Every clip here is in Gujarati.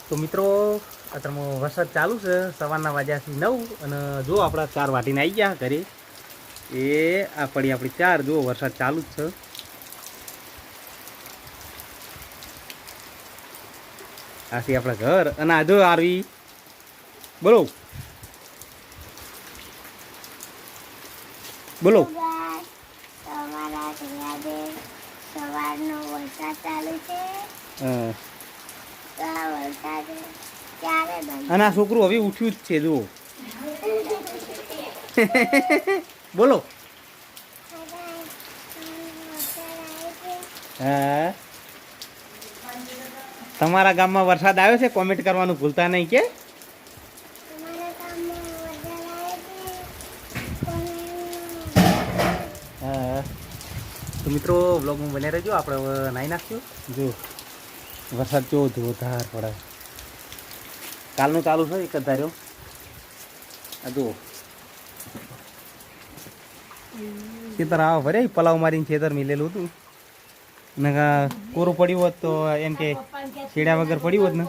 તો મિત્રો અત્યારમાં વરસાદ ચાલુ છે સવારના વાગ્યાથી 9 અને જો આપણા 4 વાટીને આવી ગયા ઘરે એ આ પડી આપણી 4 જો વરસાદ ચાલુ જ છે આ છે આપણા ઘર અને આ જો આરવી બોલો બોલો સવારનો વરસાદ ચાલુ છે અને આ છોકરું હવે ઉઠ્યું જ છે જુઓ બોલો હા તમારા ગામમાં વરસાદ આવ્યો છે કોમેન્ટ કરવાનું ભૂલતા નહીં કે હા તો મિત્રો વ્લોગમાં બને રહેજો આપણે હવે નાહી નાખ્યું જો વરસાદ કેવો જોરદાર પડે કાલનું ચાલુ છે એક જ ધાર્યો આ જુઓ ખેતર આવા ભરે પલાવ મારીને ખેતર મિલેલું હતું ને કોરું પડ્યું હોત તો એમ કે શેડા વગર પડ્યું હોત ને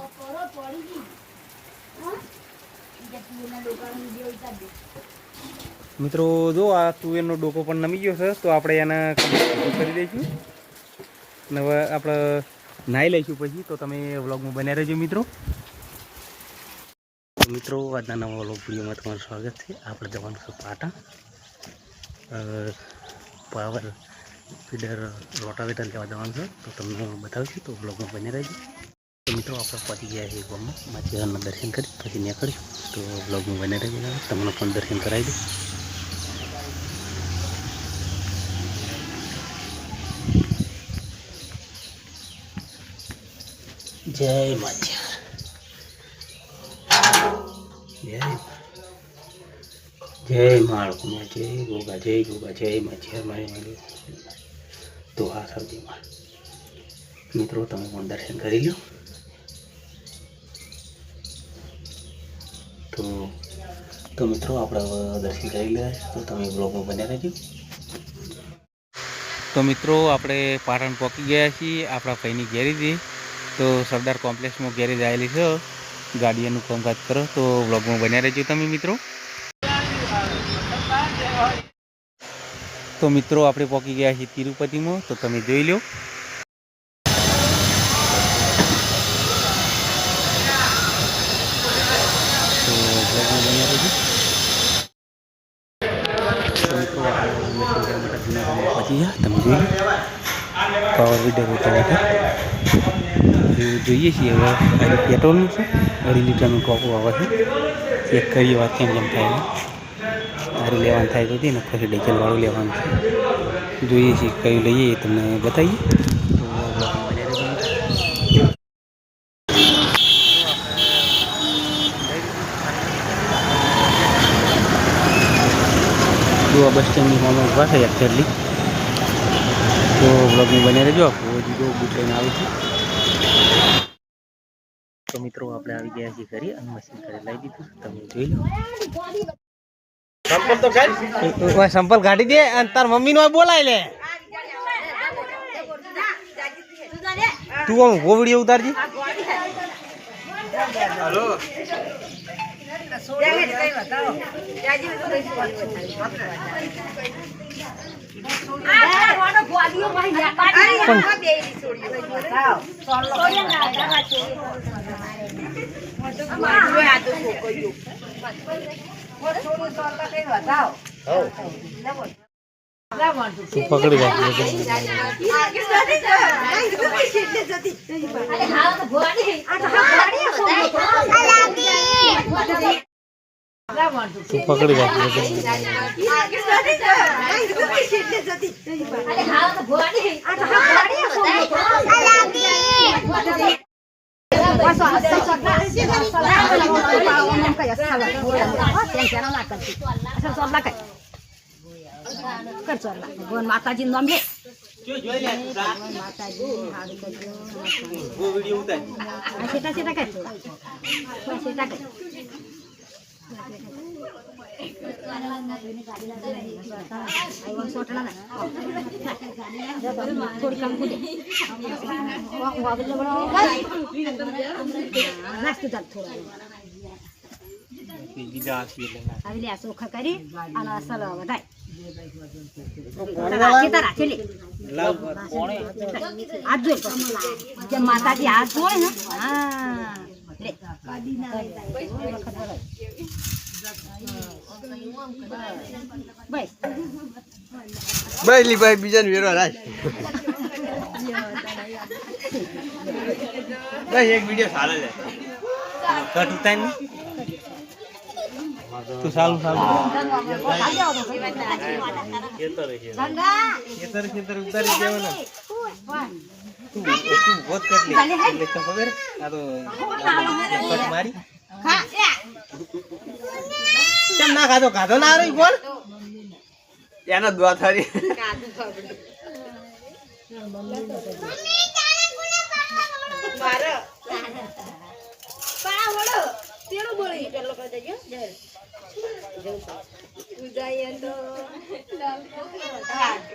મિત્રો જો આ તુવેરનો ડોકો પણ નમી ગયો છે તો આપણે એને કરી દઈશું અને હવે આપણે નાહી લઈશું પછી તો તમે વ્લોગમાં બન્યા રહેજો મિત્રો મિત્રો આજના નવા વ્લોગ વિડીયોમાં તમારું સ્વાગત છે આપણે જવાનું છે પાટણ પાવર ફીડર રોટાવેટર લેવા જવાનું છે તો તમને બતાવીશું તો વ્લોગમાં બન્યા રહેજો તો મિત્રો આપણે પહોંચી ગયા છીએ ગામમાં માછીવારના દર્શન કરી પછી નીકળીશું તો વ્લોગમાં બન્યા રહેજો તમને પણ દર્શન કરાવી દઉં જય માછિયાર જય માળકુમાં જય ગોગા જય માછિયાર મારી તો હા સૌથી માં મિત્રો તમે પણ દર્શન કરી લો તો મિત્રો આપણે દર્શન કરી લે તો તમે બ્લોગમાં બન્યા રહેજો તો મિત્રો આપણે પાટણ પહોંચી ગયા છીએ આપણા ભાઈની ગેરેજે તો સરદાર કોમ્પ્લેક્સમાં ગેરેજ આવેલી છે ગાડીઓનું કામકાજ કરો તો વ્લોગમાં બન્યા રહેજો તમે મિત્રો તો મિત્રો આપણે પહોંચી ગયા છીએ તિરુપતિમાં તો તમે જોઈ લો તો વ્લોગમાં બન્યા રહેજો તો મિત્રો આપણે પહોંચી ગયા તમે જોઈ લો પાવર વિડર રોટાવેટર જોઈએ છીએ હવે આજે પેટ્રોલનું છે 2.5 લીટરનું ટોપું આવે છે ચેક કરીએ વાત કેમ થાય સારું લેવાનું થાય તો છે ને પછી ડીઝલવાળું લેવાનું છે જોઈએ છીએ કયું લઈએ એ તમને બતાવીએ તો જો બસ સ્ટેન્ડની સામે ઊભા છે એક્ઝેક્ટલી તો બ્લોગની બને રહેજો હજી જો બુટ લઈને આવી છે તો મિત્રો આપણે આવી ગયા છીએ ઘરે અને મશીન ઘરે લઈ દીધું તમે જોઈ લો સંપલ તો કાઢ સંપલ કાઢી દે અને તાર મમ્મી નો બોલાય લે તું આમ ગોવડી ઉતારજી હેલો પકડી ભગવાન માતાજી નામ લે ચોખ્ખા કરી અને અસલ વધાય હાથ જોઈ જેમ માતાજી હાથ જોડે ને હા ભાઈ ભાઈ બીજા વેરો રાજ ભાઈ એક વિડિયો ચાલે છે કટ ઉતાર ને તું ચાલુ ખેતર ઉતારી દેવાના તું बहुत कट ले એટલે ખબર આ તો કટ મારી કેમ ના ખાધો ના રહી કોણ એનો દુઆ થારી મારો પા વડો તેડો બોલી કેટલો કરી દેજો જર ઉજાય તો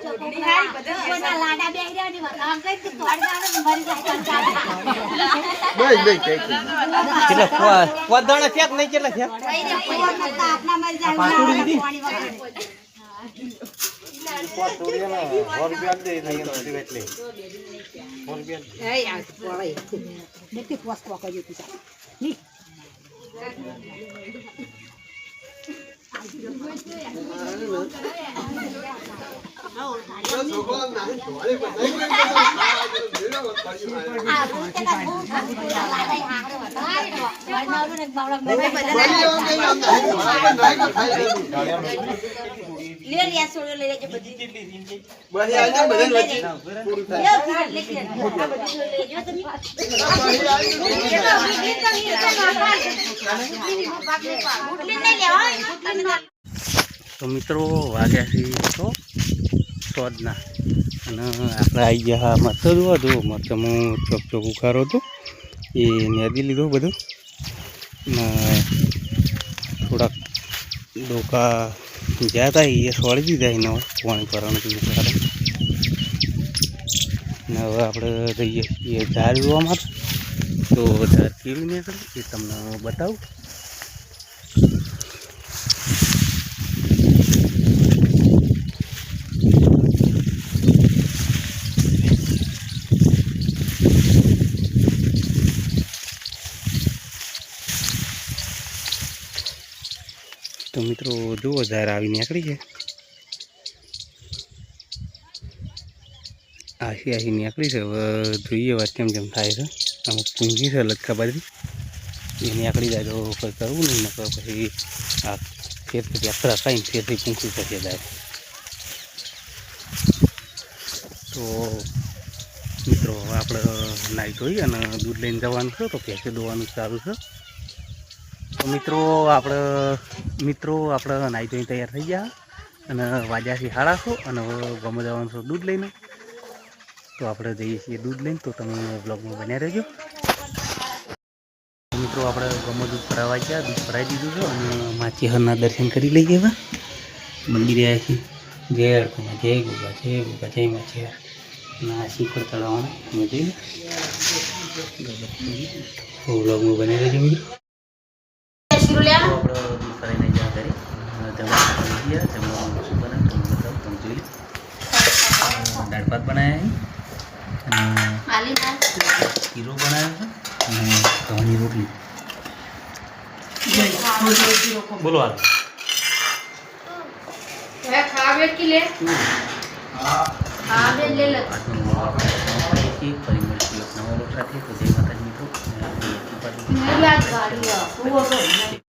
ચોકડી હારી બધા લાડા બેહી રહ્યા ની વાત આમ કઈ તોડી આવે મરી જાય ભાઈ કેટલા પોદાણા ફેક નહીં કેટલા ફેક આપના મરી જાય પાણી વગર देखते पोस को कर देती सा नी ले लिया छोड़ ले लेजे बदी बस आ जा बदन वच्चे पूरी થાય लेके आ बदी ले जो तुम તો મિત્રો વાગ્યા છે તો સોદના અને આપણે આવી ગયા મરચો જોવા જો મરચામાં ચોક ઉખારો હતો એ નેદી લીધો બધું થોડાક ડોકા જ્યાં હતા એ સોળી દીધા એનો પાણી કરવાનું કારણ ને હવે આપણે જઈએ છીએ ઝાડ જોવા માટે તો ઝાડ કેવી નીકળે એ તમને બતાવું તો મિત્રો જુઓ ઝાડ આવી નીકળી છે આશી નીકળી છે હવે જોઈએ વાત કેમ થાય છે અમુક પૂંજી છે લટકા બાજરી એ નીકળી જાય તો કંઈ કરવું નહીં નકર પછી આ ફેરથી યાત્રા ખાઈને ફેરથી પૂંખી શકે જાય તો મિત્રો હવે આપણે નાહી ધોઈ અને દૂધ લઈને જવાનું છે તો ભેંસે દોવાનું ચાલુ છે તો મિત્રો આપણે નાહી ધોઈને તૈયાર થઈ ગયા અને વાગ્યાથી 8:30 અને હવે ગમે જવાનું છે દૂધ લઈને તો આપણે જઈએ છીએ દૂધ લઈને તો તમે બ્લોગમાં બન્યા રહેજો મિત્રો આપણે ગમે દૂધ ભરાવા ગયા દૂધ ભરાઈ દીધું છે અને માચીહરના દર્શન કરી લઈએ હવે મંદિરે આવ્યા છીએ જય અડકુમાં જય ગોગા જય માચીહર ના શીખર ચડાવવાના અમે જઈએ બ્લોગમાં બન્યા રહેજો મિત્રો આપણે દૂધ ભરાઈને ગયા ઘરે જમવા ગયા જમવાનું શું બને તમે બતાવો તમે જોઈ દાળ ભાત બનાવ્યા શીરો બનાવ્યો છે અને ઘઉંની રોટલી બોલો હાલ खावे की ले खावे ले ले परिमल की अपना वालों साथी तो जय माता जी को मेरी आज गाड़ी है वो